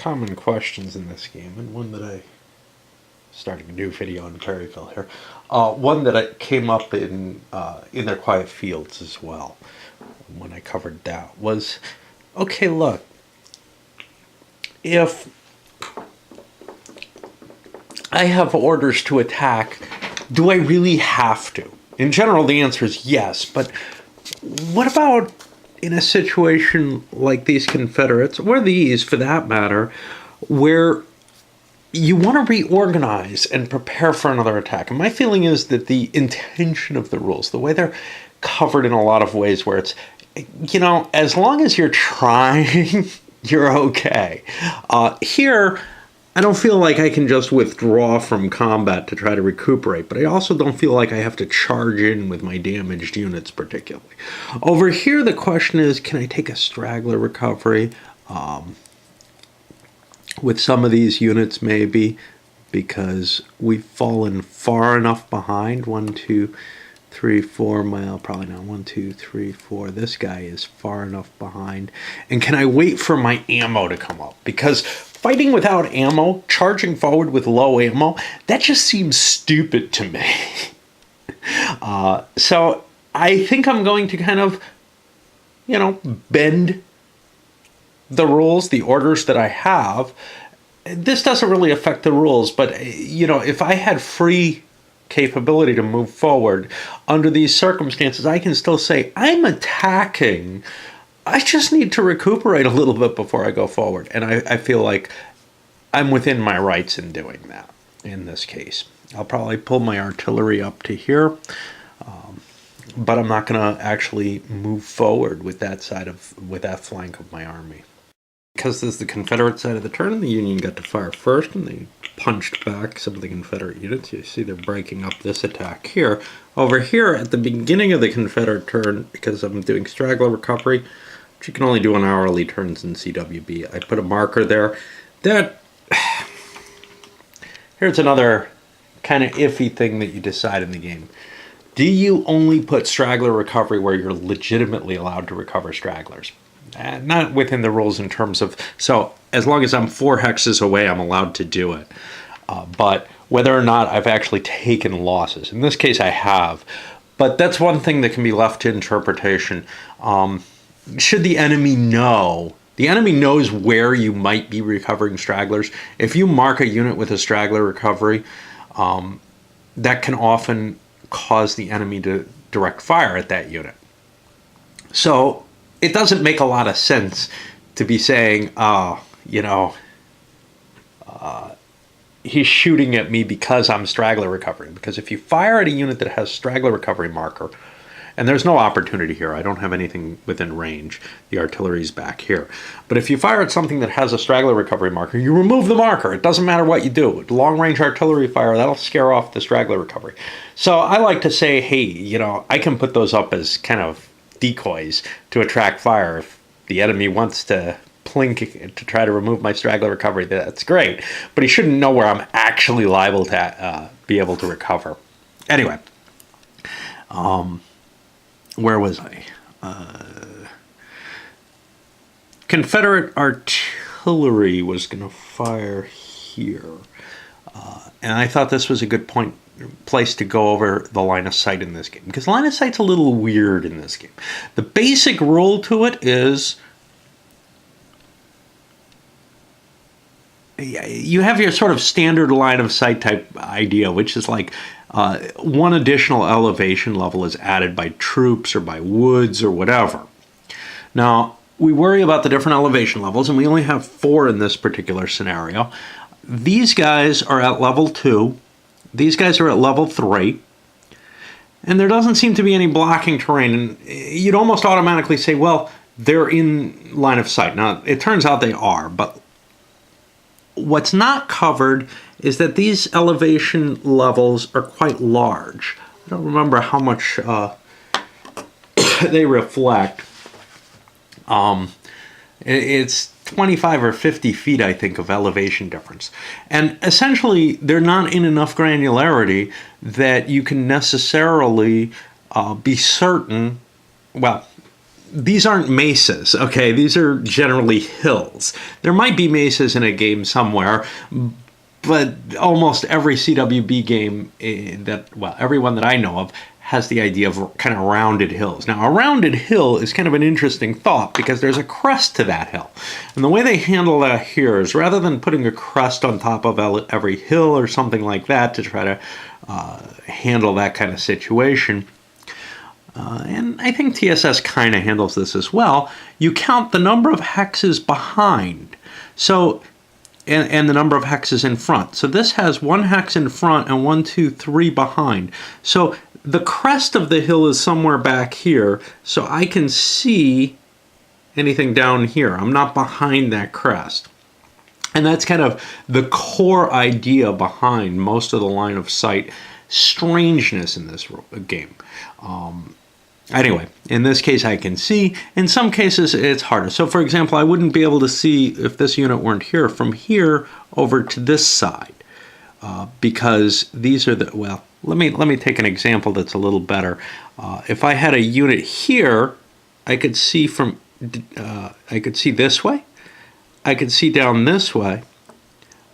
common questions in this game, and one that I starting a new video on Perryville here. One that came up in their quiet fields as well when I covered that was, okay, look, if I have orders to attack, do I really have to? In general, the answer is yes, but what about in a situation like these Confederates, or these for that matter, where you want to reorganize and prepare for another attack? And my feeling is that the intention of the rules, the way they're covered in a lot of ways where it's, as long as you're trying, you're okay. Here, I don't feel like I can just withdraw from combat to try to recuperate, but I also don't feel like I have to charge in with my damaged units particularly. Over here, the question is, can I take a straggler recovery with some of these units maybe, because we've fallen far enough behind. 1, 2, 3, 4 mile, probably not 1, 2, 3, 4. This guy is far enough behind. And can I wait for my ammo to come up? Because fighting without ammo, charging forward with low ammo, that just seems stupid to me. So I think I'm going to kind of, bend the rules, the orders that I have. This doesn't really affect the rules, but, if I had free capability to move forward under these circumstances, I can still say, I'm attacking. I just need to recuperate a little bit before I go forward. And I feel like I'm within my rights in doing that in this case. I'll probably pull my artillery up to here, but I'm not going to actually move forward with that flank of my army. Because this is the Confederate side of the turn, the Union got to fire first, and they punched back some of the Confederate units. You see they're breaking up this attack here. Over here, at the beginning of the Confederate turn, because I'm doing straggler recovery, which you can only do on hourly turns in CWB, I put a marker there. Here's another kind of iffy thing that you decide in the game. Do you only put straggler recovery where you're legitimately allowed to recover stragglers? Not within the rules in terms of, so as long as I'm 4 hexes away, I'm allowed to do it. But whether or not I've actually taken losses, in this case I have, but that's one thing that can be left to interpretation. Should the enemy know, the enemy knows where you might be recovering stragglers. If you mark a unit with a straggler recovery, that can often cause the enemy to direct fire at that unit. So it doesn't make a lot of sense to be saying, he's shooting at me because I'm straggler recovering. Because if you fire at a unit that has straggler recovery marker, and there's no opportunity here, I don't have anything within range, the artillery's back here. But if you fire at something that has a straggler recovery marker, you remove the marker. It doesn't matter what you do. Long-range artillery fire, that'll scare off the straggler recovery. So I like to say, hey, I can put those up as kind of decoys to attract fire. If the enemy wants to plink to try to remove my straggler recovery, that's great. But he shouldn't know where I'm actually liable to be able to recover. Anyway, where was I? Confederate artillery was going to fire here. And I thought this was a good place to go over the line of sight in this game, because line of sight's a little weird in this game. The basic rule to it is you have your sort of standard line of sight type idea, which is like one additional elevation level is added by troops or by woods or whatever. Now, we worry about the different elevation levels, and we only have 4 in this particular scenario. These guys are at level 2. These guys are at level 3. And there doesn't seem to be any blocking terrain. And you'd almost automatically say, well, they're in line of sight. Now, it turns out they are. But what's not covered is that these elevation levels are quite large. I don't remember how much they reflect. It's 25 or 50 feet, I think, of elevation difference. And essentially, they're not in enough granularity that you can necessarily be certain, well, these aren't mesas, okay? These are generally hills. There might be mesas in a game somewhere, but almost every CWB game every one that I know of has the idea of kind of rounded hills. Now, a rounded hill is kind of an interesting thought because there's a crest to that hill. And the way they handle that here is rather than putting a crest on top of every hill or something like that to try to handle that kind of situation, and I think TSS kind of handles this as well, you count the number of hexes behind. So, and the number of hexes in front. So this has 1 hex in front and 1, 2, 3 behind. So the crest of the hill is somewhere back here, so I can see anything down here. I'm not behind that crest. And that's kind of the core idea behind most of the line of sight strangeness in this game. Anyway, in this case I can see. In some cases it's harder. So for example, I wouldn't be able to see, if this unit weren't here, from here over to this side. Because these are the, well, let me take an example that's a little better. If I had a unit here, I could see from, I could see this way, I could see down this way,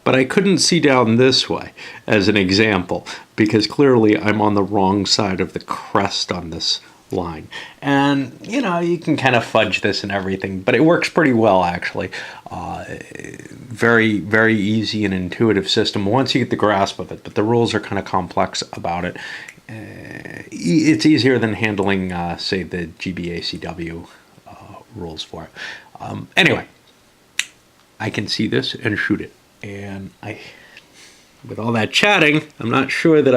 but I couldn't see down this way, as an example, because clearly I'm on the wrong side of the crest on this line. And, you know, you can kind of fudge this and everything, but it works pretty well, actually. Very, very easy and intuitive system once you get the grasp of it, but the rules are kind of complex about it. It's easier than handling, say, the GBACW rules for it. Anyway, I can see this and shoot it. And with all that chatting, I'm not sure that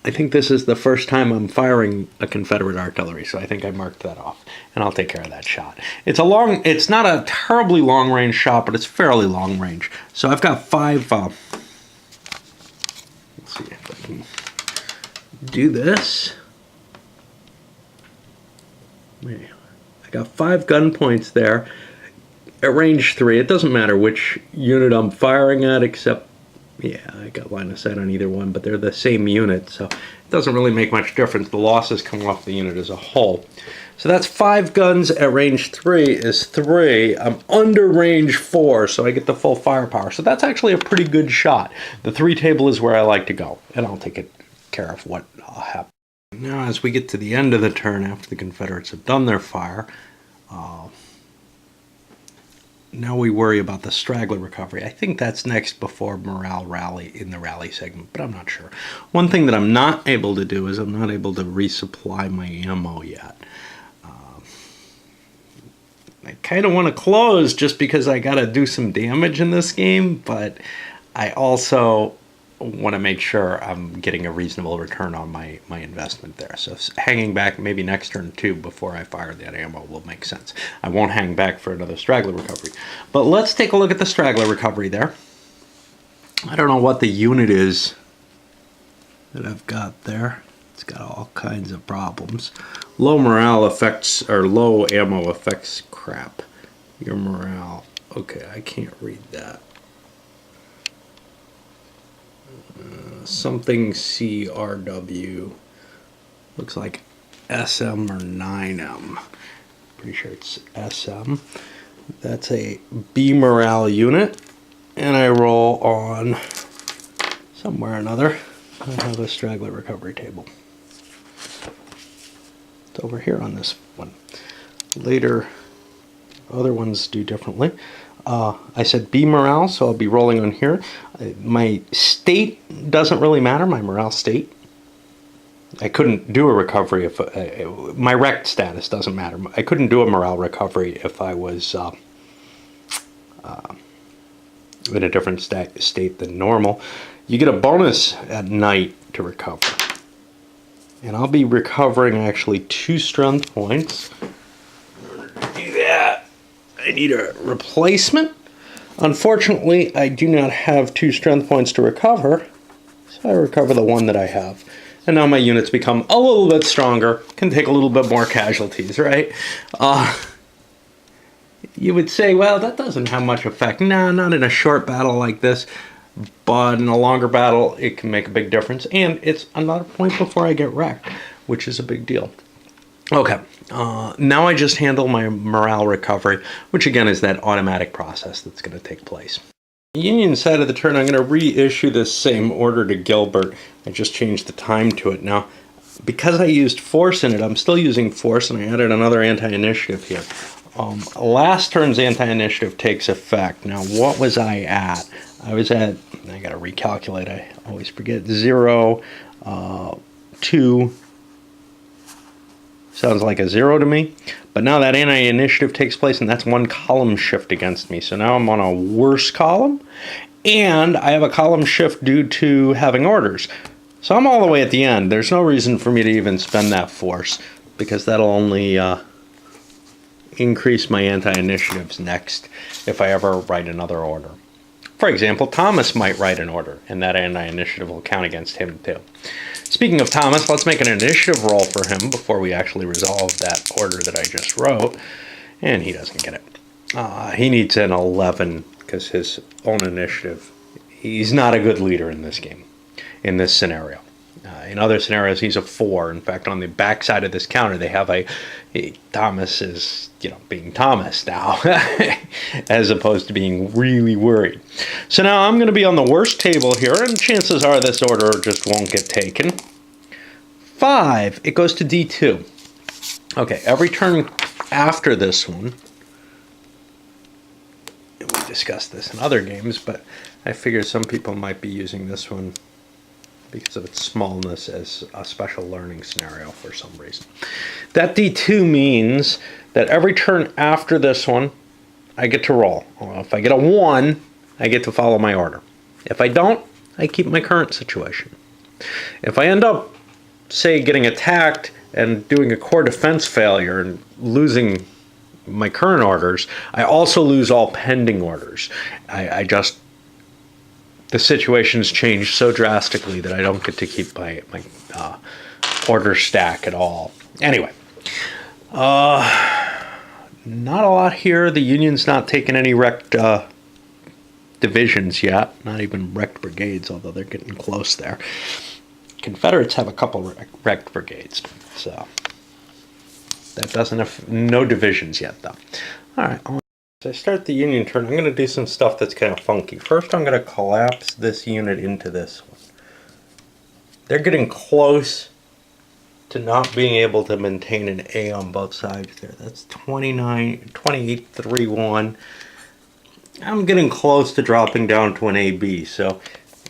I think this is the first time I'm firing a Confederate artillery, so I think I marked that off, and I'll take care of that shot. It's not a terribly long range shot, but it's fairly long range. So I've got 5, let's see if I can do this. I got 5 gun points there at range 3. It doesn't matter which unit I'm firing at, except, yeah, I got line of sight on either one, but they're the same unit, so it doesn't really make much difference. The losses come off the unit as a whole. So that's 5 guns at range 3 is 3. I'm under range 4, so I get the full firepower. So that's actually a pretty good shot. The 3 table is where I like to go, and I'll take care of what happens. Now, as we get to the end of the turn, after the Confederates have done their fire, now we worry about the straggler recovery. I think that's next before morale rally in the rally segment, but I'm not sure. One thing that I'm not able to do is I'm not able to resupply my ammo yet. I kind of want to close just because I got to do some damage in this game, but I also want to make sure I'm getting a reasonable return on my investment there. So hanging back maybe next turn too before I fire that ammo will make sense. I won't hang back for another straggler recovery. But let's take a look at the straggler recovery there. I don't know what the unit is that I've got there. It's got all kinds of problems. Low morale affects, or low ammo affects crap. Your morale. Okay, I can't read that. Something CRW. Looks like SM or 9M. Pretty sure it's SM. That's a B morale unit. And I roll on somewhere or another. I have a straggler recovery table. It's over here on this one. Later, other ones do differently. I said B morale, so I'll be rolling on here. My state doesn't really matter, my morale state. I couldn't do a recovery if my rect status doesn't matter. I couldn't do a morale recovery if I was in a different state than normal. You get a bonus at night to recover. And I'll be recovering actually 2 strength points. In order to do that, I need a replacement. Unfortunately, I do not have 2 strength points to recover, so I recover the 1 that I have. And now my units become a little bit stronger, can take a little bit more casualties, right? You would say, well, that doesn't have much effect. Nah, not in a short battle like this, but in a longer battle, it can make a big difference. And it's another point before I get wrecked, which is a big deal. Okay, now I just handle my morale recovery, which again is that automatic process that's going to take place. Union side of the turn, I'm going to reissue this same order to Gilbert. I just changed the time to it. Now, because I used force in it, I'm still using force, and I added another anti-initiative here. Last turn's anti-initiative takes effect. Now, what was I at? I was at, I got to recalculate, I always forget, 0, 2, sounds like a 0 to me. But now that anti-initiative takes place, and that's one column shift against me. So now I'm on a worse column, and I have a column shift due to having orders. So I'm all the way at the end. There's no reason for me to even spend that force, because that'll only increase my anti-initiatives next if I ever write another order. For example, Thomas might write an order, and that anti-initiative will count against him too. Speaking of Thomas, let's make an initiative roll for him before we actually resolve that order that I just wrote. And he doesn't get it. He needs an 11 because his own initiative, he's not a good leader in this game, in this scenario. In other scenarios, he's a 4. In fact, on the back side of this counter, they have Thomas is, being Thomas now, as opposed to being really worried. So now I'm going to be on the worst table here, and chances are this order just won't get taken. 5, it goes to D2. Okay, every turn after this one, and we discussed this in other games, but I figure some people might be using this one because of its smallness as a special learning scenario for some reason. That D2 means that every turn after this one, I get to roll. If I get a 1, I get to follow my order. If I don't, I keep my current situation. If I end up, say, getting attacked and doing a core defense failure and losing my current orders, I also lose all pending orders. The situation's changed so drastically that I don't get to keep my order stack at all. Anyway, not a lot here. The Union's not taking any wrecked divisions yet, not even wrecked brigades, although they're getting close there. Confederates have a couple wrecked brigades, so that doesn't have no divisions yet, though. All right. As I start the Union turn, I'm going to do some stuff that's kind of funky. First, I'm going to collapse this unit into this one. They're getting close to not being able to maintain an A on both sides there. That's 28-3-1. I'm getting close to dropping down to an AB, so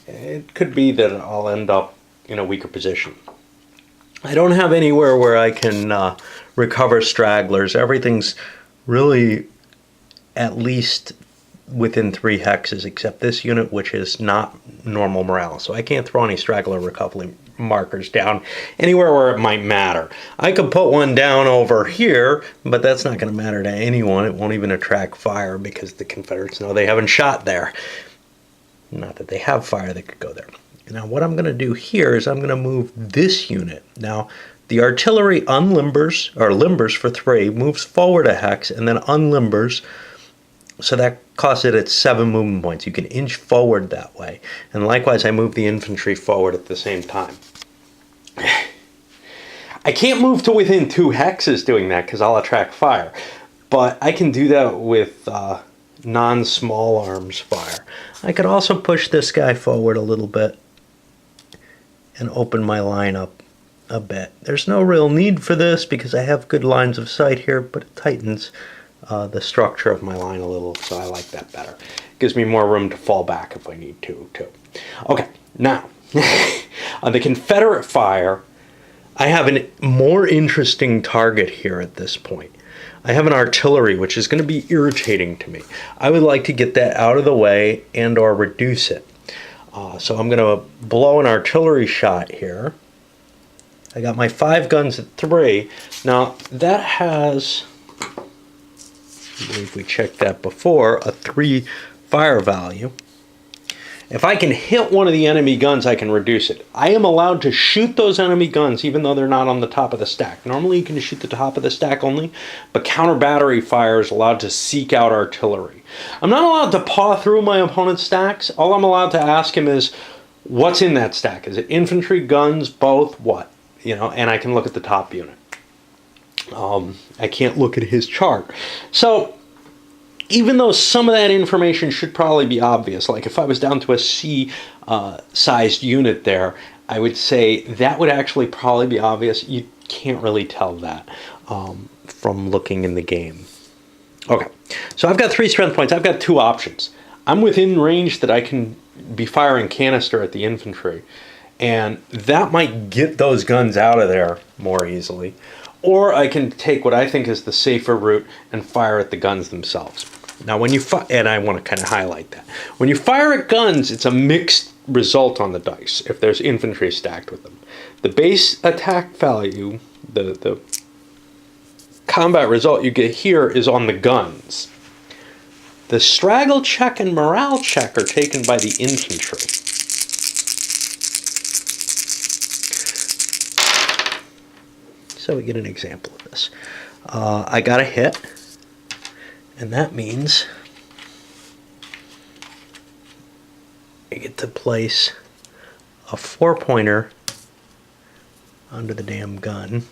it could be that I'll end up in a weaker position. I don't have anywhere where I can recover stragglers. Everything's really at least within 3 hexes, except this unit, which is not normal morale. So I can't throw any straggler recovery markers down anywhere where it might matter. I could put one down over here, but that's not going to matter to anyone. It won't even attract fire because the Confederates know they haven't shot there. Not that they have fire that could go there. Now what I'm going to do here is I'm going to move this unit. Now the artillery unlimbers, or limbers for 3, moves forward a hex and then unlimbers. So that costs it at 7 movement points. You can inch forward that way. And likewise, I move the infantry forward at the same time. I can't move to within 2 hexes doing that because I'll attract fire. But I can do that with non-small arms fire. I could also push this guy forward a little bit and open my line up a bit. There's no real need for this because I have good lines of sight here, but it tightens the structure of my line a little, so I like that better. Gives me more room to fall back if I need to, too. Okay, now, on the Confederate fire, I have a more interesting target here at this point. I have an artillery, which is going to be irritating to me. I would like to get that out of the way and or reduce it. So I'm going to blow an artillery shot here. I got my 5 guns at 3. Now, that has, I believe we checked that before, a 3 fire value. If I can hit one of the enemy guns, I can reduce it. I am allowed to shoot those enemy guns even though they're not on the top of the stack. Normally you can shoot the top of the stack only, but counter battery fire is allowed to seek out artillery. I'm not allowed to paw through my opponent's stacks. All I'm allowed to ask him is, what's in that stack? Is it infantry, guns, both, what? And I can look at the top unit. I can't look at his chart. So even though some of that information should probably be obvious, like if I was down to a C-sized unit there, I would say that would actually probably be obvious. You can't really tell that from looking in the game. Okay, so I've got 3 strength points. I've got 2 options. I'm within range that I can be firing canister at the infantry, and that might get those guns out of there more easily. Or I can take what I think is the safer route and fire at the guns themselves. Now when you fire, and I want to kind of highlight that, when you fire at guns, it's a mixed result on the dice if there's infantry stacked with them. The base attack value, the combat result you get here is on the guns. The straggle check and morale check are taken by the infantry. So we get an example of this. I got a hit, and that means I get to place a 4-pointer under the damn gun.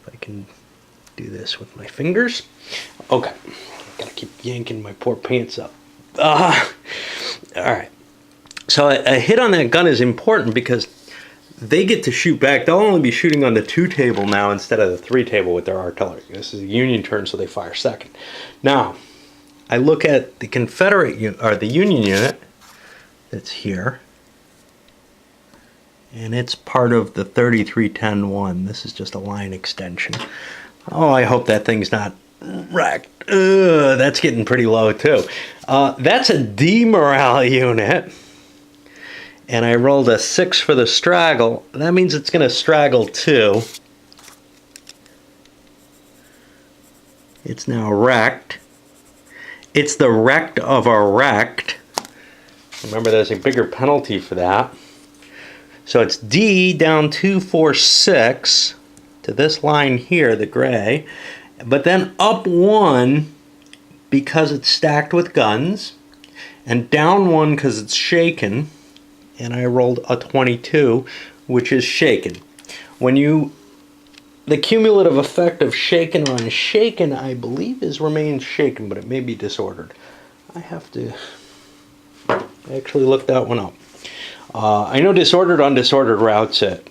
If I can do this with my fingers. Okay, gotta keep yanking my poor pants up. All right. So a hit on that gun is important because they get to shoot back. They'll only be shooting on the 2 table now instead of the 3 table with their artillery. This is a Union turn, so they fire second. Now, I look at the Confederate or the Union unit that's here, and it's part of the 33-10-1. This is just a line extension. Oh, I hope that thing's not wrecked. That's getting pretty low too. That's a D morale unit. And I rolled a 6 for the straggle. That means it's going to straggle 2. It's now wrecked. It's the wrecked of a wrecked. Remember, there's a bigger penalty for that. So it's D down 2, 4, 6 to this line here, the gray. But then up 1 because it's stacked with guns. And down 1 because it's shaken. And I rolled a 22, which is shaken. The cumulative effect of shaken or unshaken, I believe, remains shaken, but it may be disordered. I actually looked that one up. I know disordered on disordered routes it.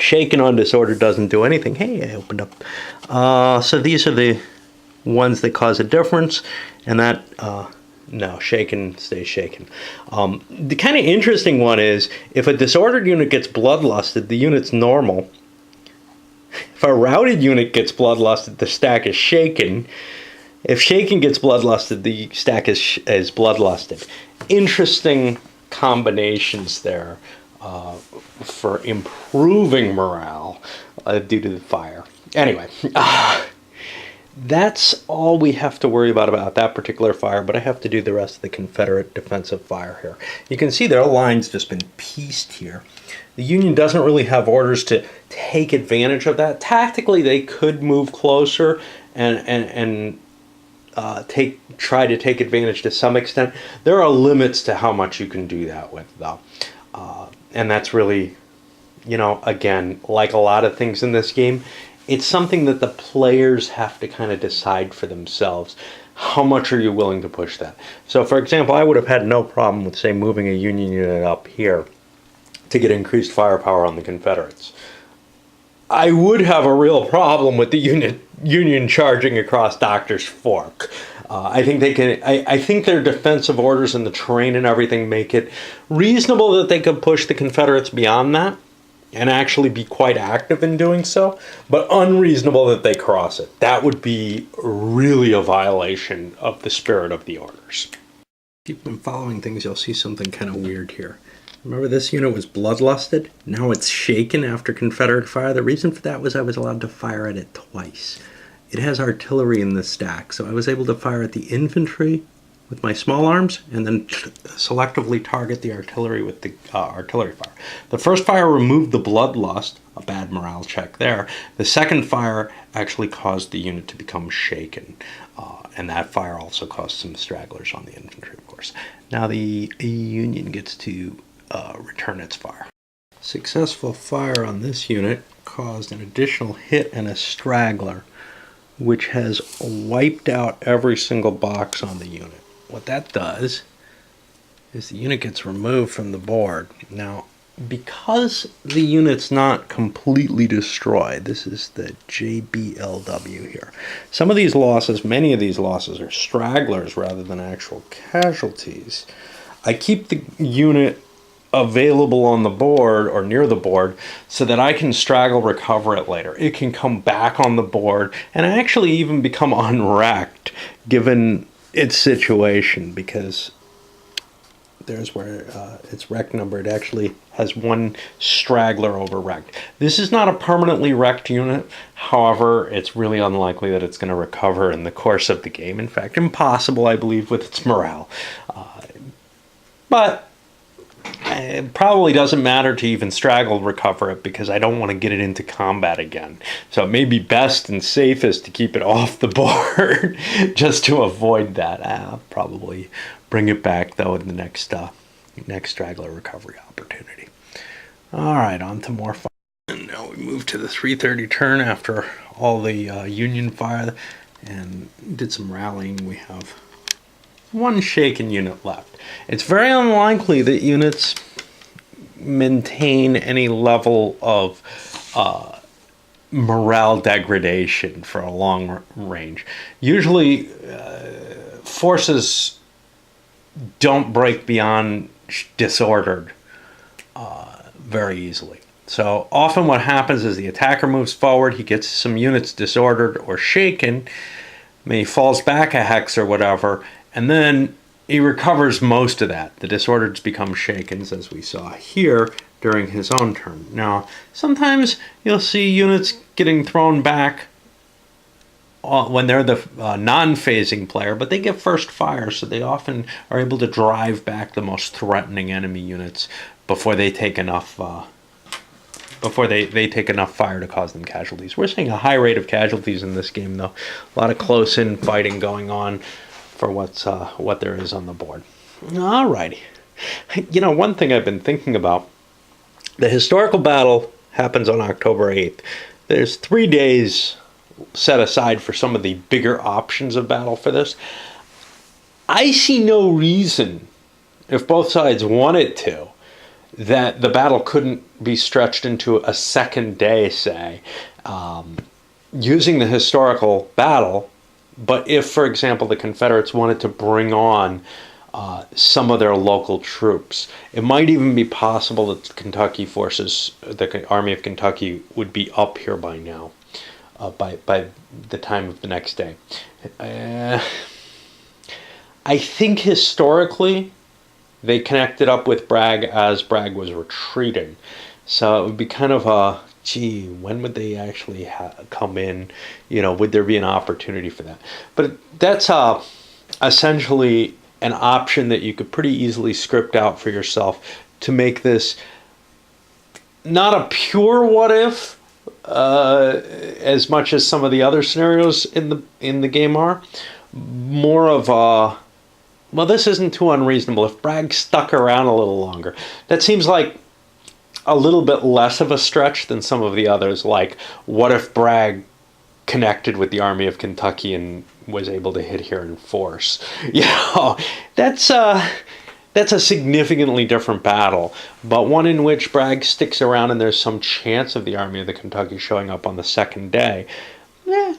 Shaken on disordered doesn't do anything. Hey, I opened up. So these are the ones that cause a difference, and that... no, shaken stays shaken. The kind of interesting one is, if a disordered unit gets bloodlusted, the unit's normal. If a routed unit gets bloodlusted, the stack is shaken. If shaken gets bloodlusted, the stack is bloodlusted. Interesting combinations there for improving morale due to the fire. Anyway, that's all we have to worry about that particular fire, but I have to do the rest of the Confederate defensive fire here. You can see their line's just been pieced here. The Union doesn't really have orders to take advantage of that. Tactically, they could move closer and try to take advantage to some extent. There are limits to how much you can do that with, though. And that's really, again, like a lot of things in this game, it's something that the players have to kind of decide for themselves. How much are you willing to push that? So, for example, I would have had no problem with, say, moving a Union unit up here to get increased firepower on the Confederates. I would have a real problem with the Union charging across Doctor's Fork. I think they can. I think their defensive orders and the terrain and everything make it reasonable that they could push the Confederates beyond that and actually be quite active in doing so, but unreasonable that they cross it. That would be really a violation of the spirit of the orders. If you've been following things, you'll see something kind of weird here. Remember, this unit was bloodlusted. Now it's shaken after Confederate fire. The reason for that was I was allowed to fire at it twice. It has artillery in the stack, so I was able to fire at the infantry with my small arms and then selectively target the artillery with the artillery fire. The first fire removed the bloodlust, a bad morale check there. The second fire actually caused the unit to become shaken, and that fire also caused some stragglers on the infantry, of course. Now the Union gets to return its fire. Successful fire on this unit caused an additional hit and a straggler, which has wiped out every single box on the unit. What that does is the unit gets removed from the board. Now, because the unit's not completely destroyed, this is the JBLW here. Some of these losses, many of these losses, are stragglers rather than actual casualties. I keep the unit available on the board or near the board so that I can straggle recover it later. It can come back on the board and actually even become unwrecked given its situation, because there's where its wreck number, it actually has one straggler over wrecked. This is not a permanently wrecked unit. However, it's really unlikely that it's going to recover in the course of the game. In fact, impossible, I believe, with its morale. But it probably doesn't matter to even straggle recover it, because I don't want to get it into combat again. So it may be best and safest to keep it off the board just to avoid that. I'll probably bring it back though in the next straggler recovery opportunity. All right, on to more fire. And now we move to the 3:30 turn after all the Union fire and did some rallying. We have one shaken unit left. It's very unlikely that units maintain any level of morale degradation for a long range. Usually forces don't break beyond disordered very easily. So often what happens is the attacker moves forward, he gets some units disordered or shaken, maybe falls back a hex or whatever, and then he recovers most of that. The disordereds become shakens, as we saw here during his own turn. Now, sometimes you'll see units getting thrown back when they're the non-phasing player, but they get first fire, so they often are able to drive back the most threatening enemy units before they take enough they take enough fire to cause them casualties. We're seeing a high rate of casualties in this game, though. A lot of close-in fighting going on for what there is on the board. Alrighty. You know, one thing I've been thinking about, the historical battle happens on October 8th. There's 3 days set aside for some of the bigger options of battle for this. I see no reason, if both sides wanted to, that the battle couldn't be stretched into a second day, say, using the historical battle. But if, for example, the Confederates wanted to bring on some of their local troops, it might even be possible that the Kentucky forces, the Army of Kentucky, would be up here by now, by the time of the next day. I think historically they connected up with Bragg as Bragg was retreating. So it would be kind of a, gee, when would they actually come in? You know, would there be an opportunity for that? But that's essentially an option that you could pretty easily script out for yourself to make this not a pure what if, as much as some of the other scenarios in the game are. More of a, well, this isn't too unreasonable. If Bragg stuck around a little longer, that seems like a little bit less of a stretch than some of the others. Like, what if Bragg connected with the Army of Kentucky and was able to hit here in force? You know, that's a significantly different battle, but one in which Bragg sticks around and there's some chance of the Army of the Kentucky showing up on the second day.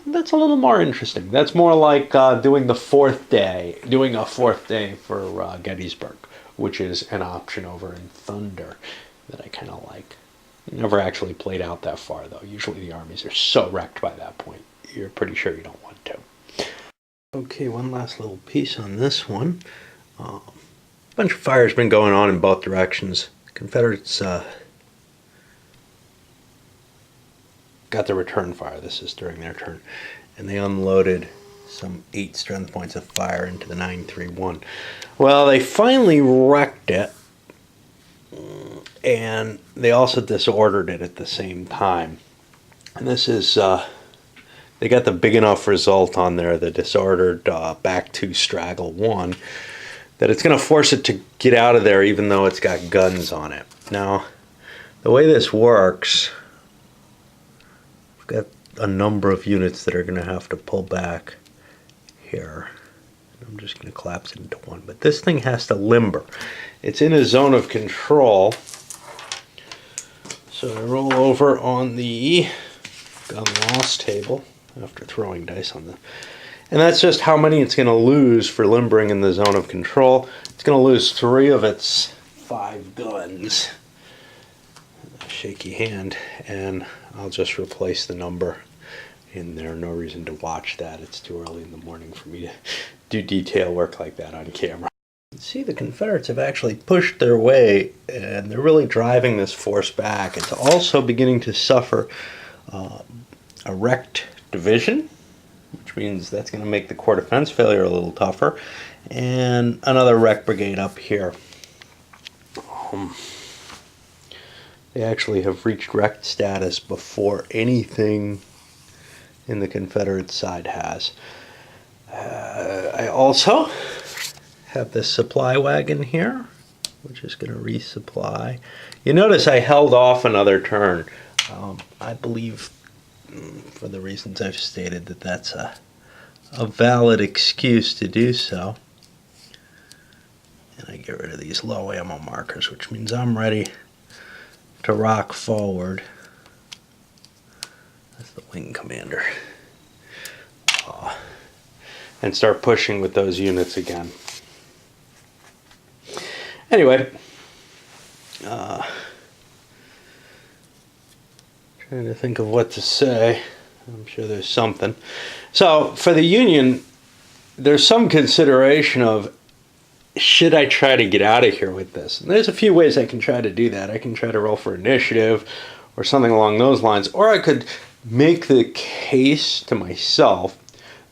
That's a little more interesting. That's more like doing a fourth day for Gettysburg, which is an option over in Thunder that I kind of like. Never actually played out that far, though. Usually the armies are so wrecked by that point, you're pretty sure you don't want to. Okay, one last little piece on this one. A bunch of fire's been going on in both directions. Confederates got the return fire. This is during their turn. And they unloaded some 8 strength points of fire into the 931. Well, they finally wrecked it. And they also disordered it at the same time. And this is, they got the big enough result on there, the disordered back 2 straggle 1, that it's going to force it to get out of there even though it's got guns on it. Now, the way this works, I've got a number of units that are going to have to pull back here. I'm just going to collapse it into one. But this thing has to limber. It's in a zone of control. So I roll over on the gun loss table after throwing dice on them. And that's just how many it's going to lose for limbering in the zone of control. It's going to lose 3 of its 5 guns. A shaky hand. And I'll just replace the number in there. No reason to watch that. It's too early in the morning for me to do detail work like that on camera. See, the Confederates have actually pushed their way, and they're really driving this force back. It's also beginning to suffer a wrecked division, which means that's going to make the core defense failure a little tougher, and another wreck brigade up here. They actually have reached wrecked status before anything in the Confederate side has. I also have this supply wagon here, which is going to resupply. You notice I held off another turn. I believe, for the reasons I've stated, that that's a valid excuse to do so. And I get rid of these low ammo markers, which means I'm ready to rock forward. That's the wing commander. And start pushing with those units again. Anyway, trying to think of what to say. I'm sure there's something. So for the Union, there's some consideration of, should I try to get out of here with this? And there's a few ways I can try to do that. I can try to roll for initiative or something along those lines, or I could make the case to myself.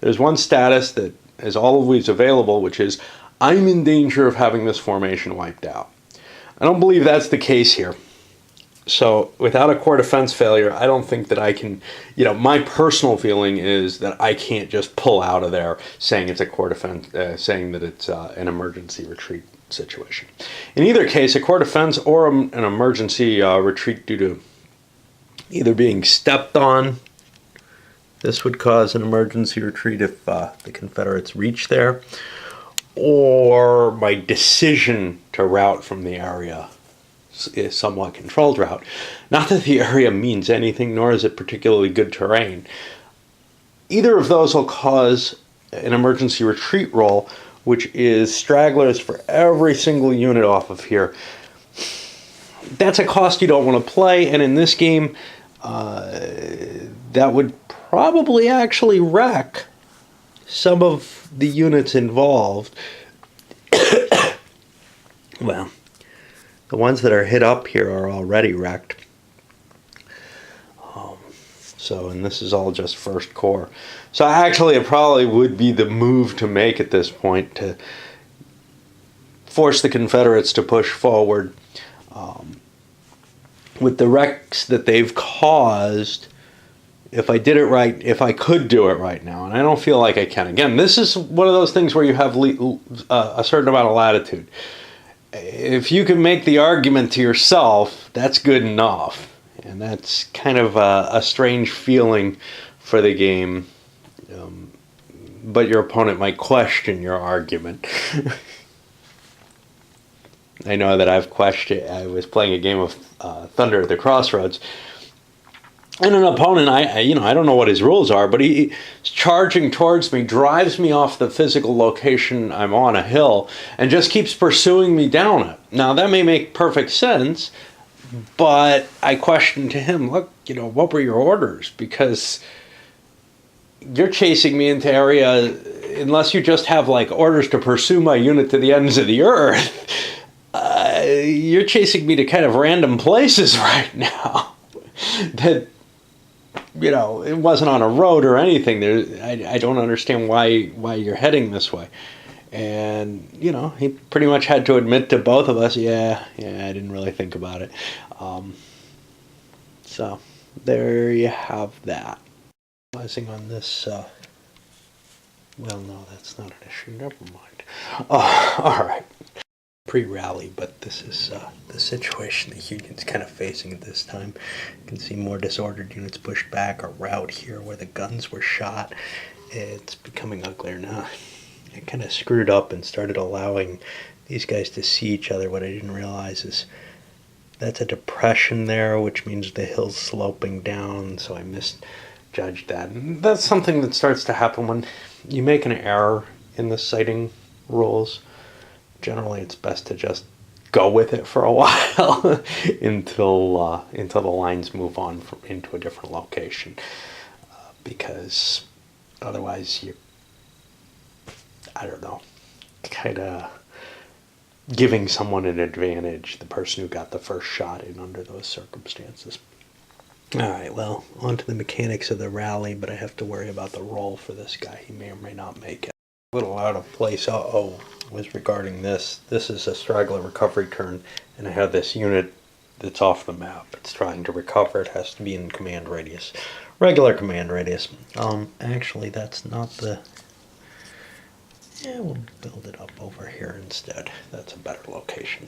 There's one status that is always available, which is I'm in danger of having this formation wiped out. I don't believe that's the case here. So without a core defense failure, I don't think that I can, my personal feeling is that I can't just pull out of there saying it's a core defense, saying that it's an emergency retreat situation. In either case, a core defense or an emergency retreat due to either being stepped on. This would cause an emergency retreat if the Confederates reach there, or my decision to route from the area is somewhat controlled route. Not that the area means anything, nor is it particularly good terrain. Either of those will cause an emergency retreat roll, which is stragglers for every single unit off of here. That's a cost you don't want to play, and in this game, that would probably actually wreck some of the units involved. Well, the ones that are hit up here are already wrecked. And this is all just first corps. So actually it probably would be the move to make at this point to force the Confederates to push forward. With the wrecks that they've caused, if I did it right, if I could do it right now, and I don't feel like I can. Again, this is one of those things where you have a certain amount of latitude. If you can make the argument to yourself, that's good enough. And that's kind of a strange feeling for the game. But your opponent might question your argument. I know that I was playing a game of Thunder at the Crossroads, and an opponent, I don't know what his rules are, but he's charging towards me, drives me off the physical location I'm on, a hill, and just keeps pursuing me down it. Now, that may make perfect sense, but I questioned to him, look, what were your orders? Because you're chasing me into area, unless you just have orders to pursue my unit to the ends of the earth, you're chasing me to kind of random places right now. That, it wasn't on a road or anything. I don't understand why you're heading this way. And, he pretty much had to admit to both of us, yeah, I didn't really think about it. So, there you have that. Realizing on this, well, no, that's not an issue. Never mind. All right. pre-rally, but this is the situation the Union's kind of facing at this time. You can see more disordered units pushed back, a rout here where the guns were shot. It's becoming uglier now. I kind of screwed up and started allowing these guys to see each other. What I didn't realize is that's a depression there, which means the hill's sloping down, so I misjudged that. And that's something that starts to happen when you make an error in the sighting rules. Generally, it's best to just go with it for a while until the lines move on into a different location, because otherwise you, I don't know, kind of giving someone an advantage, the person who got the first shot in under those circumstances. All right, well, on to the mechanics of the rally, but I have to worry about the roll for this guy. He may or may not make it. A little out of place, was regarding this. This is a straggler recovery turn, and I have this unit that's off the map. It's trying to recover. It has to be in command radius. Regular command radius. Actually, that's not the... Yeah, we'll build it up over here instead. That's a better location.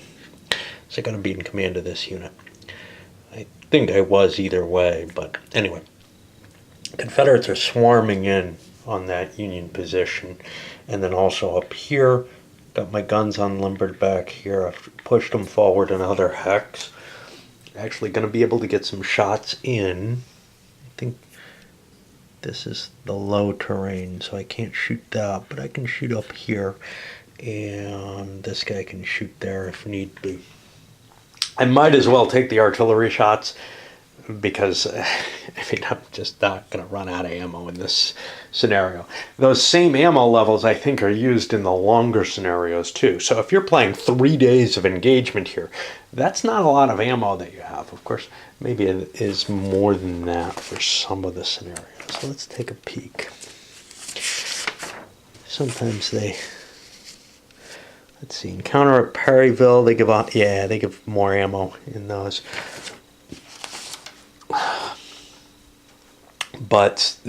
So I'm going to be in command of this unit. I think I was either way, but anyway. Confederates are swarming in on that Union position. And then also up here, got my guns unlimbered back here. I've pushed them forward another hex. Actually going to be able to get some shots in. I think this is the low terrain, so I can't shoot that, but I can shoot up here, and this guy can shoot there if need be. I might as well take the artillery shots, because I'm just not going to run out of ammo in this scenario. Those same ammo levels, I think, are used in the longer scenarios too. So if you're playing 3 days of engagement here, that's not a lot of ammo that you have. Of course, maybe it is more than that for some of the scenarios. So let's take a peek. Sometimes let's see, encounter at Perryville, they give more ammo in those. But,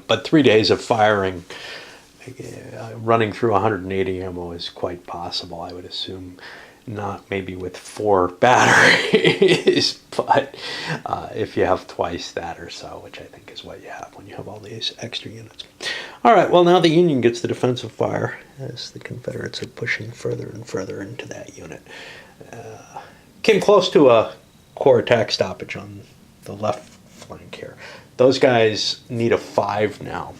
but 3 days of firing, running through 180 ammo is quite possible, I would assume. Not maybe with 4 batteries, but if you have twice that or so, which I think is what you have when you have all these extra units. All right, well, now the Union gets the defensive fire as the Confederates are pushing further and further into that unit. Came close to a corps attack stoppage on the left flank here. Those guys need a 5 now.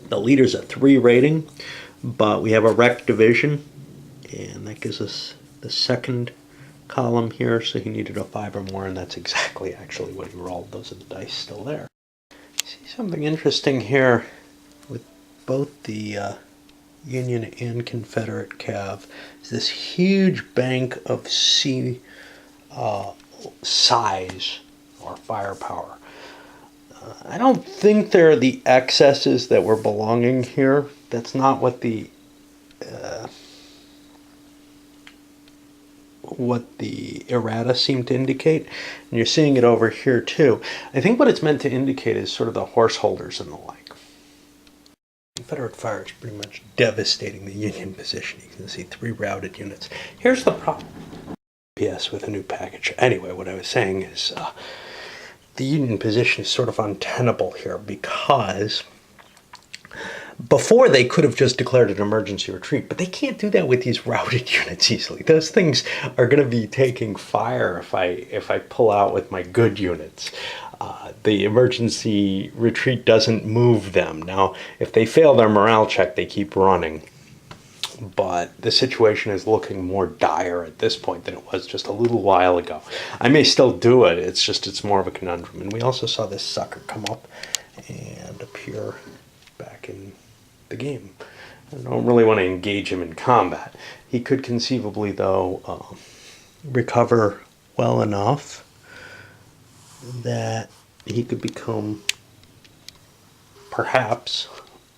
The leader's a 3 rating, but we have a wreck division, and that gives us the second column here, so he needed a 5 or more, and that's exactly actually what he rolled. Those are the dice still there. See something interesting here with both the Union and Confederate cav is this huge bank of C size or firepower. I don't think they're the excesses that were belonging here. That's not what the errata seem to indicate. And you're seeing it over here too. I think what it's meant to indicate is sort of the horse holders and the like. Confederate fire is pretty much devastating the Union position. You can see 3 routed units. Here's the problem. PS with a new package. Anyway, what I was saying is the Union position is sort of untenable here, because before they could have just declared an emergency retreat, but they can't do that with these routed units easily. Those things are going to be taking fire if I pull out with my good units. The emergency retreat doesn't move them. Now, if they fail their morale check, they keep running. But the situation is looking more dire at this point than it was just a little while ago. I may still do it, it's more of a conundrum. And we also saw this sucker come up and appear back in the game. I don't really want to engage him in combat. He could conceivably, though, recover well enough that he could become perhaps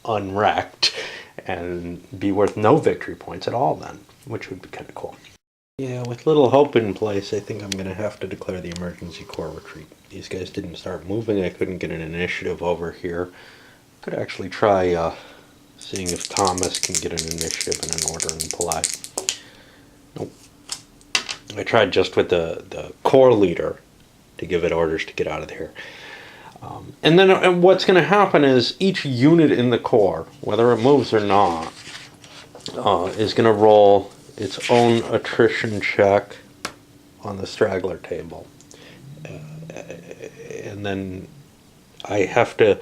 unwrecked and be worth no victory points at all then, which would be kind of cool. Yeah, with little hope in place, I think I'm going to have to declare the emergency corps retreat. These guys didn't start moving. I couldn't get an initiative over here. Could actually try Seeing if Thomas can get an initiative and an order in play. Nope. I tried just with the corps leader to give it orders to get out of here. And then what's going to happen is each unit in the corps, whether it moves or not, is going to roll its own attrition check on the straggler table. And then I have to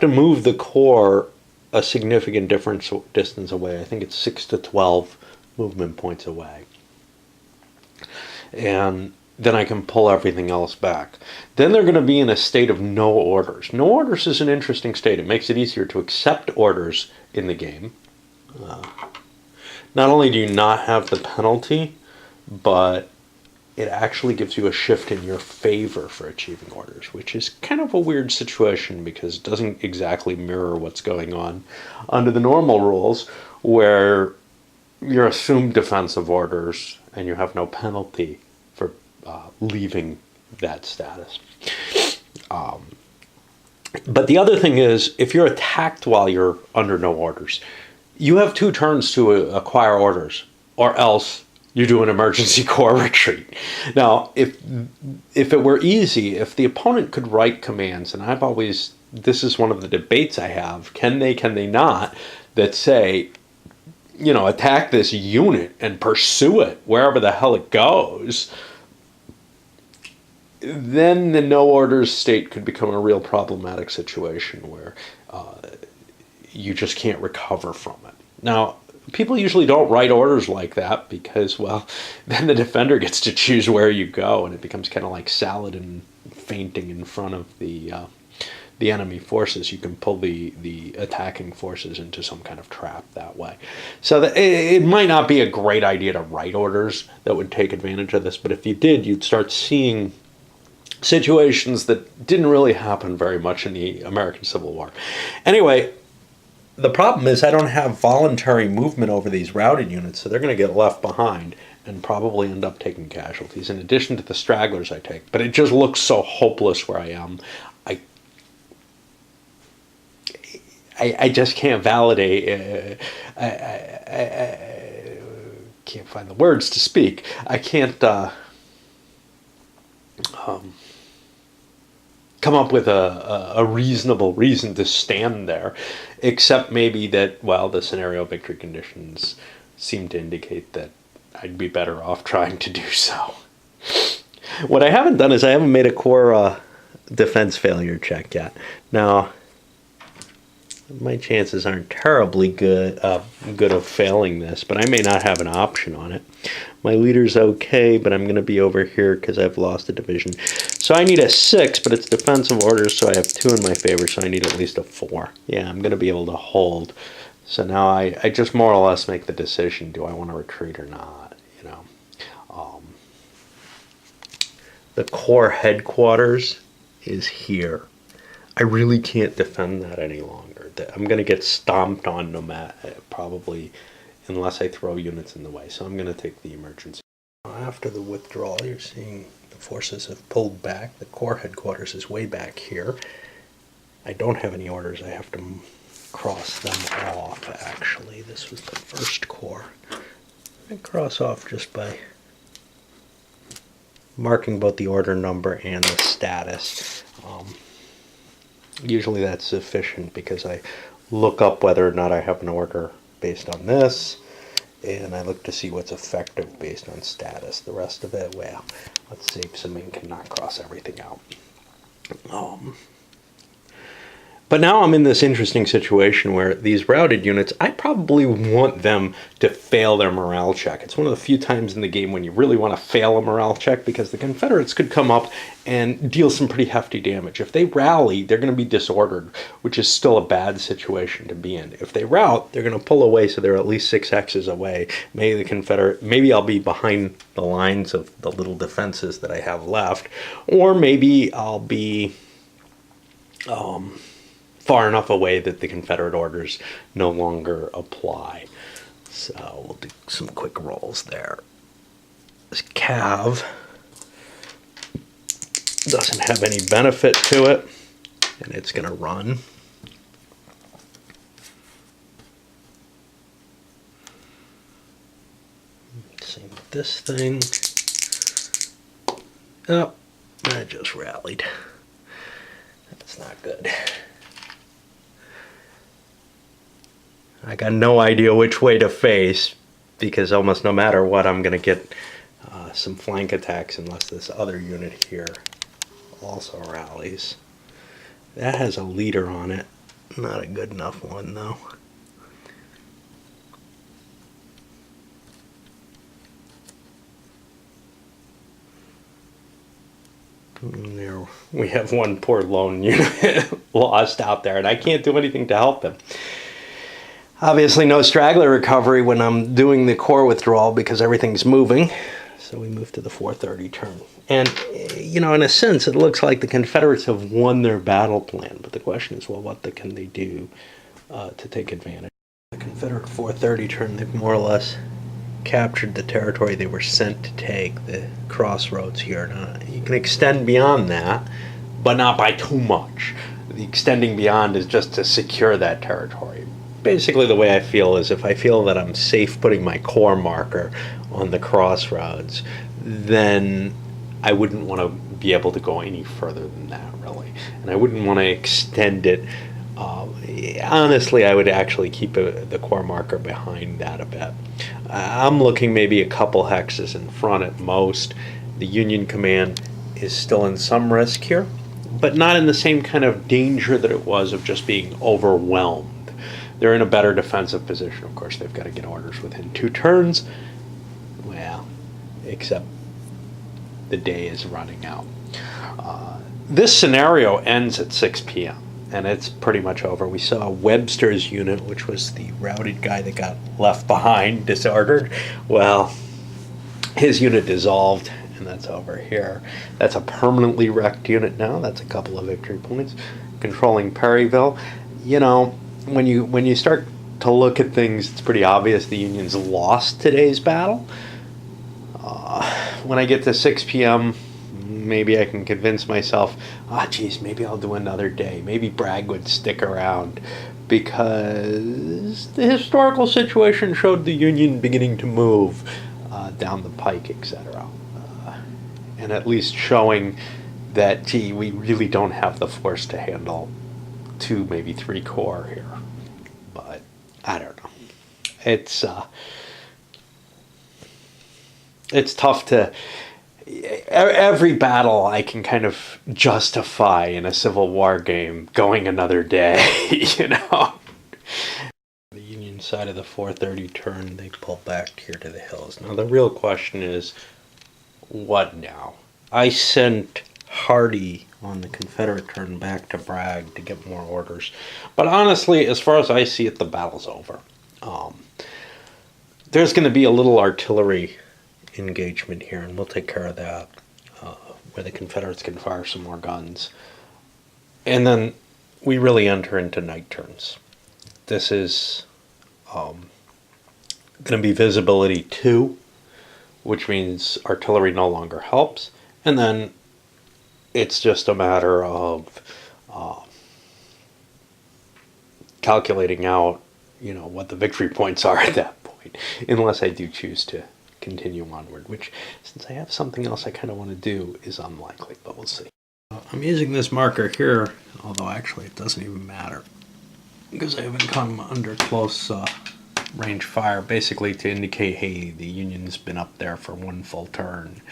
move the corps a significant distance away. I think it's 6 to 12 movement points away. And then I can pull everything else back. Then they're going to be in a state of no orders. No orders is an interesting state. It makes it easier to accept orders in the game. Not only do you not have the penalty, but it actually gives you a shift in your favor for achieving orders, which is kind of a weird situation because it doesn't exactly mirror what's going on under the normal rules, where you're assumed defensive orders and you have no penalty for leaving that status. But the other thing is, if you're attacked while you're under no orders, you have 2 turns to acquire orders, or else you do an emergency corps retreat. Now, if it were easy, if the opponent could write commands, and this is one of the debates I have, can they not, that say, attack this unit and pursue it wherever the hell it goes, then the no orders state could become a real problematic situation where you just can't recover from it. Now, people usually don't write orders like that because, well, then the defender gets to choose where you go, and it becomes kind of like Saladin fainting in front of the enemy forces. You can pull the attacking forces into some kind of trap that way. So it might not be a great idea to write orders that would take advantage of this, but if you did, you'd start seeing situations that didn't really happen very much in the American Civil War. Anyway, the problem is I don't have voluntary movement over these routed units, so they're going to get left behind and probably end up taking casualties, in addition to the stragglers I take. But it just looks so hopeless where I am. I just can't validate. I can't find the words to speak. I can't come up with a reasonable reason to stand there, except maybe that, well, the scenario victory conditions seem to indicate that I'd be better off trying to do so. What I haven't done is I haven't made a core defense failure check yet. Now, my chances aren't terribly good of failing this, but I may not have an option on it. My leader's okay, but I'm going to be over here because I've lost a division. So I need a 6, but it's defensive orders, so I have 2 in my favor, so I need at least a 4. Yeah, I'm going to be able to hold. So now I just more or less make the decision, do I want to retreat or not? The corps headquarters is here. I really can't defend that any longer. I'm going to get stomped on probably, unless I throw units in the way. So I'm going to take the emergency. After the withdrawal, you're seeing the forces have pulled back. The corps headquarters is way back here. I don't have any orders. I have to cross them off, actually. This was the first corps. I cross off just by marking both the order number and the status. Usually that's sufficient because I look up whether or not I have an order based on this, and I look to see what's effective based on status. The rest of it, well, let's save some ink and not cross everything out. But now I'm in this interesting situation where these routed units, I probably want them to fail their morale check. It's one of the few times in the game when you really want to fail a morale check, because the Confederates could come up and deal some pretty hefty damage. If they rally, they're going to be disordered, which is still a bad situation to be in. If they rout, they're going to pull away, so they're at least 6 X's away. Maybe I'll be behind the lines of the little defenses that I have left, or maybe I'll be far enough away that the Confederate orders no longer apply. So we'll do some quick rolls there. This cav doesn't have any benefit to it, and it's going to run. this thing. Oh, I just rallied. That's not good. I got no idea which way to face, because almost no matter what, I'm going to get some flank attacks unless this other unit here also rallies. That has a leader on it. Not a good enough one, though. And there we have one poor lone unit lost out there, and I can't do anything to help him. Obviously no straggler recovery when I'm doing the core withdrawal because everything's moving. So we move to the 4:30 turn. And, you know, in a sense, it looks like the Confederates have won their battle plan. But the question is, well, what can they do to take advantage? The Confederate 4:30 turn, they've more or less captured the territory they were sent to take, the crossroads here. Now, you can extend beyond that, but not by too much. The extending beyond is just to secure that territory. Basically, the way I feel is if I feel that I'm safe putting my core marker on the crossroads, then I wouldn't want to be able to go any further than that, really. And I wouldn't want to extend it. Honestly, I would actually keep the core marker behind that a bit. I'm looking maybe a couple hexes in front at most. The Union command is still in some risk here, but not in the same kind of danger that it was of just being overwhelmed. They're in a better defensive position. Of course, they've got to get orders within 2 turns. Well, except the day is running out. This scenario ends at 6 p.m. and it's pretty much over. We saw Webster's unit, which was the routed guy that got left behind, disordered. Well, his unit dissolved, and that's over here. That's a permanently wrecked unit now. That's a couple of victory points. Controlling Perryville. You know, when you start to look at things, it's pretty obvious the Union's lost today's battle. When I get to 6 p.m., maybe I can convince myself, geez, maybe I'll do another day. Maybe Bragg would stick around, because the historical situation showed the Union beginning to move down the pike, etc. And at least showing that, gee, we really don't have the force to handle 2, maybe 3 corps here. But I don't know. It's tough to. Every battle I can kind of justify in a Civil War game going another day, you know. The Union side of the 4:30 turn, they pull back here to the hills. Now the real question is, what now? I sent Hardee on the Confederate turn back to Bragg to get more orders. But honestly, as far as I see it, the battle's over. There's going to be a little artillery engagement here, and we'll take care of that, where the Confederates can fire some more guns. And then we really enter into night turns. This is going to be visibility 2, which means artillery no longer helps. And then it's just a matter of calculating out, you know, what the victory points are at that point, unless I do choose to continue onward, which, since I have something else I kind of want to do, is unlikely, but we'll see. I'm using this marker here, although actually it doesn't even matter, because I haven't come under close range fire, basically to indicate, hey, the Union's been up there for 1 full turn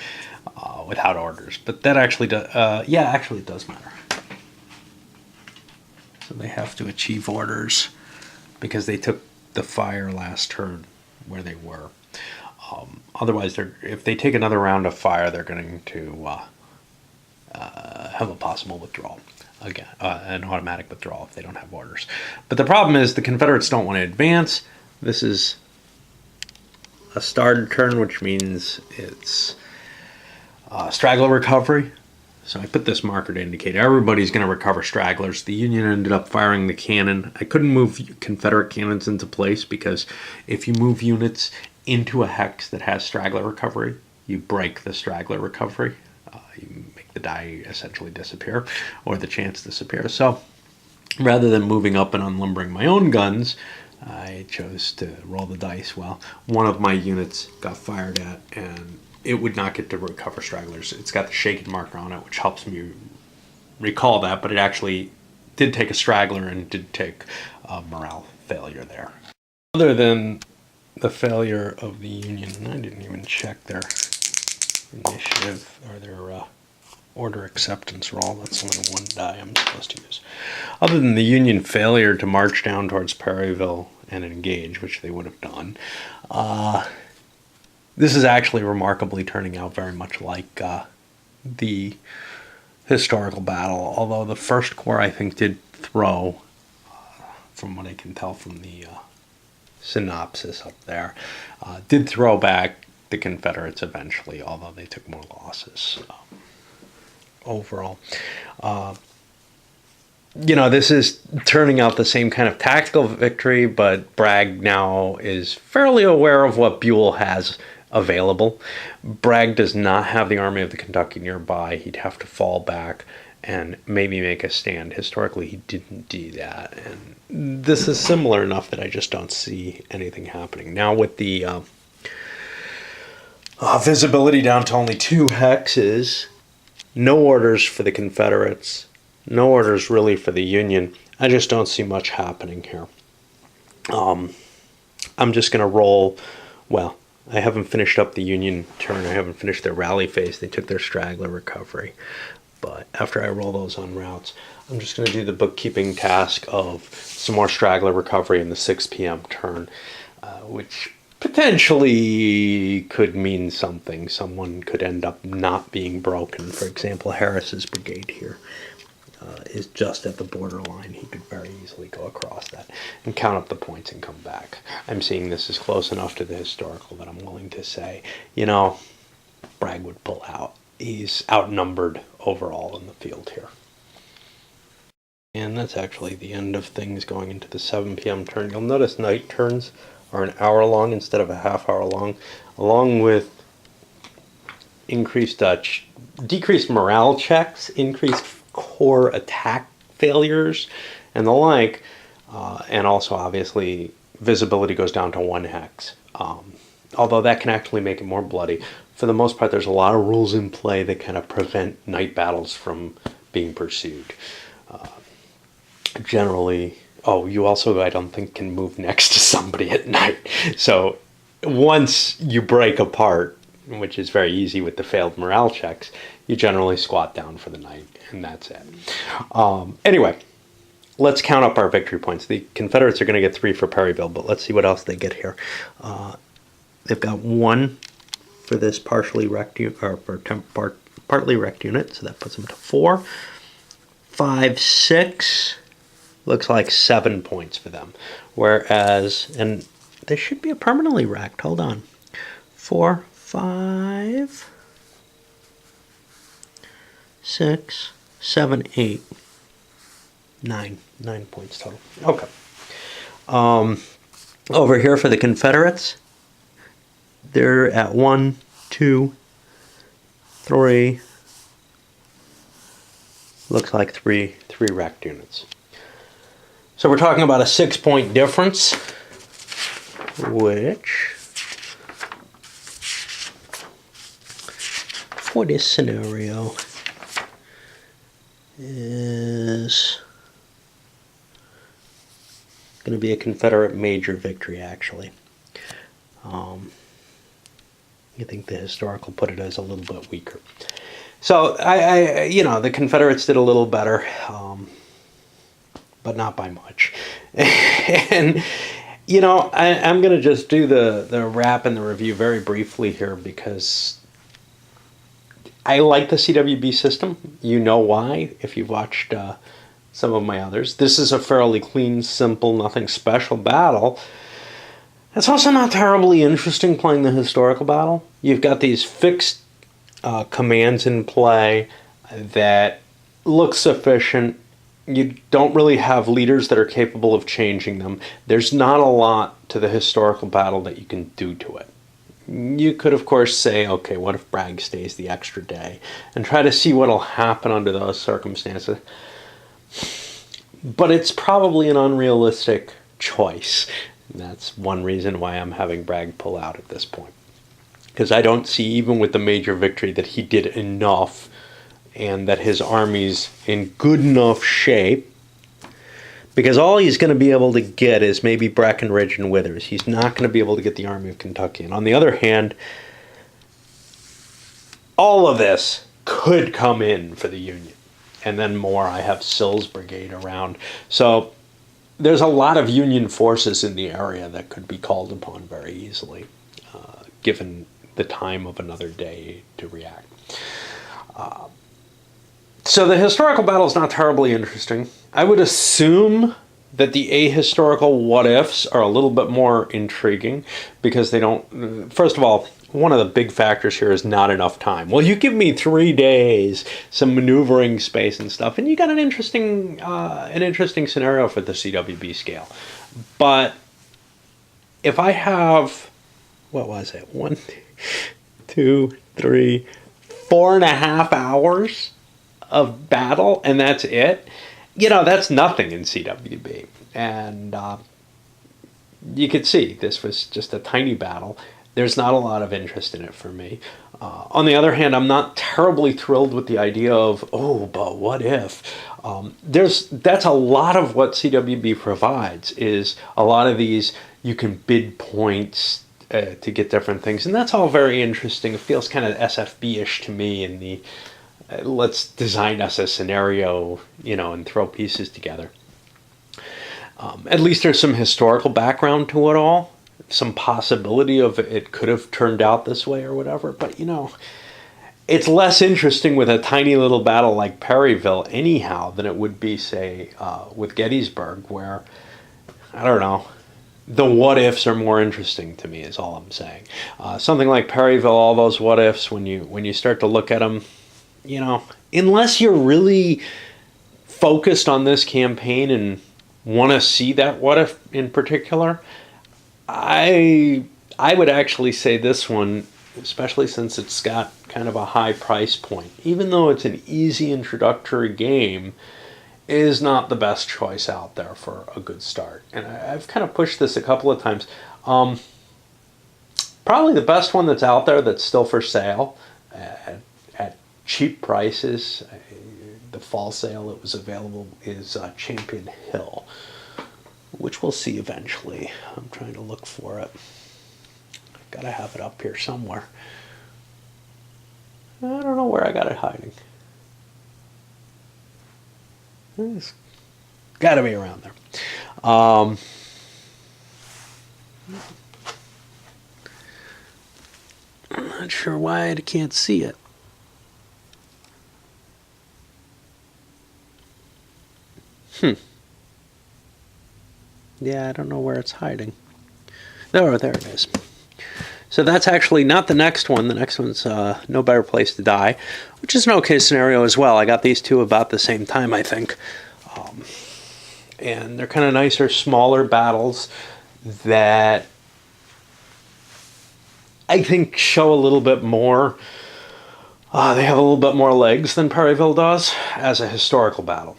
without orders. But that actually does, actually it does matter. So they have to achieve orders because they took the fire last turn where they were. Otherwise, if they take another round of fire, they're going to have a possible withdrawal. Again, an automatic withdrawal if they don't have orders. But the problem is the Confederates don't want to advance. This is a started turn, which means it's straggler recovery. So I put this marker to indicate everybody's going to recover stragglers. The Union ended up firing the cannon. I couldn't move Confederate cannons into place because if you move units into a hex that has straggler recovery, you break the straggler recovery. You make the die essentially disappear, or the chance disappear. So rather than moving up and unlimbering my own guns, I chose to roll the dice. Well, one of my units got fired at, and it would not get to recover stragglers. It's got the shaken marker on it, which helps me recall that, but it actually did take a straggler and did take a morale failure there. Other than the failure of the Union, and I didn't even check their initiative or their order acceptance roll. That's only one die I'm supposed to use. Other than the Union failure to march down towards Perryville and engage, which they would have done, this is actually remarkably turning out very much like the historical battle, although the First Corps, I think, did throw, from what I can tell from the synopsis up there, did throw back the Confederates eventually, although they took more losses overall. This is turning out the same kind of tactical victory, but Bragg now is fairly aware of what Buell has available. Bragg does not have the Army of the Kentucky nearby. He'd have to fall back and maybe make a stand. Historically, he didn't do that. And this is similar enough that I just don't see anything happening. Now with the visibility down to only 2 hexes, no orders for the Confederates, no orders really for the Union, I just don't see much happening here. I'm just going to roll, well, I haven't finished up the Union turn. I haven't finished their rally phase. They took their straggler recovery. But after I roll those on routes, I'm just going to do the bookkeeping task of some more straggler recovery in the 6 p.m. turn, which potentially could mean something. Someone could end up not being broken. For example, Harris's brigade here is just at the borderline. He could very easily go across that and count up the points and come back. I'm seeing this as close enough to the historical that I'm willing to say, Bragg would pull out. He's outnumbered overall in the field here. And that's actually the end of things going into the 7 p.m. turn. You'll notice night turns are an hour long instead of a half hour long, along with decreased morale checks, increased core attack failures, and the like. And also, obviously, visibility goes down to 1 hex. Although that can actually make it more bloody. For the most part, there's a lot of rules in play that kind of prevent night battles from being pursued. Generally, you also, I don't think, can move next to somebody at night. So once you break apart, which is very easy with the failed morale checks, you generally squat down for the night, and that's it. Anyway, let's count up our victory points. The Confederates are going to get 3 for Perryville, but let's see what else they get here. They've got 1 for this partly wrecked unit, so that puts them to 4. 5, 6, looks like 7 points for them. Whereas, and they should be permanently wrecked. Hold on. 4, 5, 6, 7, 8, 9 points total. Okay. Over here for the Confederates, they're at 1, 2, 3. Looks like three wrecked units. So we're talking about a 6-point difference, which for this scenario is going to be a Confederate major victory, actually. I think the historical put it as a little bit weaker. So I the Confederates did a little better, but not by much. And I'm going to just do the wrap and the review very briefly here because I like the CWB system. You know why if you've watched some of my others. This is a fairly clean, simple, nothing special battle. It's also not terribly interesting playing the historical battle. You've got these fixed commands in play that look sufficient. You don't really have leaders that are capable of changing them. There's not a lot to the historical battle that you can do to it. You could, of course, say, okay, what if Bragg stays the extra day? And try to see what'll happen under those circumstances. But it's probably an unrealistic choice. And that's one reason why I'm having Bragg pull out at this point. Because I don't see, even with the major victory, that he did enough and that his army's in good enough shape. Because all he's going to be able to get is maybe Breckinridge and Withers. He's not going to be able to get the Army of Kentucky. And on the other hand, all of this could come in for the Union. And then more, I have Sill's brigade around. So there's a lot of Union forces in the area that could be called upon very easily, given the time of another day to react. So the historical battle is not terribly interesting. I would assume that the ahistorical what-ifs are a little bit more intriguing because they don't... First of all, one of the big factors here is not enough time. Well, you give me 3 days, some maneuvering space and stuff, and you got an interesting scenario for the CWB scale. But if I have... What was it? 1, 2, 3, 4.5 hours of battle, and that's it. That's nothing in CWB. And you could see this was just a tiny battle. There's not a lot of interest in it for me. On the other hand, I'm not terribly thrilled with the idea of, but what if? That's a lot of what CWB provides, is a lot of these, you can bid points to get different things. And that's all very interesting. It feels kind of SFB-ish to me in the... let's design us a scenario, and throw pieces together. At least there's some historical background to it all. Some possibility of it could have turned out this way or whatever. But, it's less interesting with a tiny little battle like Perryville anyhow than it would be, say, with Gettysburg, where, I don't know, the what-ifs are more interesting to me is all I'm saying. Something like Perryville, all those what-ifs, when you start to look at them, unless you're really focused on this campaign and want to see that what if in particular, I would actually say this one, especially since it's got kind of a high price point, even though it's an easy introductory game, is not the best choice out there for a good start. And I've kind of pushed this a couple of times. Probably the best one that's out there that's still for sale at cheap prices, the fall sale it was available, is Champion Hill, which we'll see eventually. I'm trying to look for it. I've got to have it up here somewhere. I don't know where I got it hiding. It's got to be around there. I'm not sure why I can't see it. Yeah, I don't know where it's hiding. Oh, there it is. So that's actually not the next one. The next one's No Better Place to Die, which is an okay scenario as well. I got these two about the same time, I think. And they're kind of nicer, smaller battles that I think show a little bit more. They have a little bit more legs than Perryville does as a historical battle.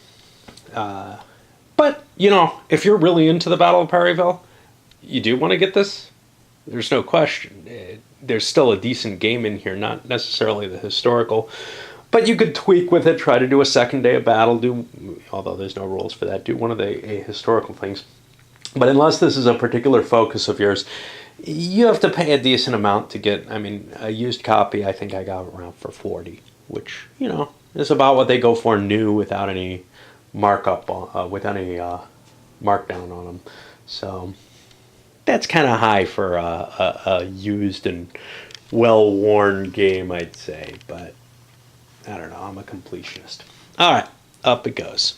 But, if you're really into the Battle of Perryville, you do want to get this. There's no question. There's still a decent game in here, not necessarily the historical. But you could tweak with it, try to do a second day of battle, although there's no rules for that, do one of the ahistorical things. But unless this is a particular focus of yours, you have to pay a decent amount to get, a used copy I think I got around for $40, which, is about what they go for new without any markup, with any markdown on them. So that's kind of high for a used and well-worn game, I'd say. But I don't know, I'm a completionist. All right, up it goes.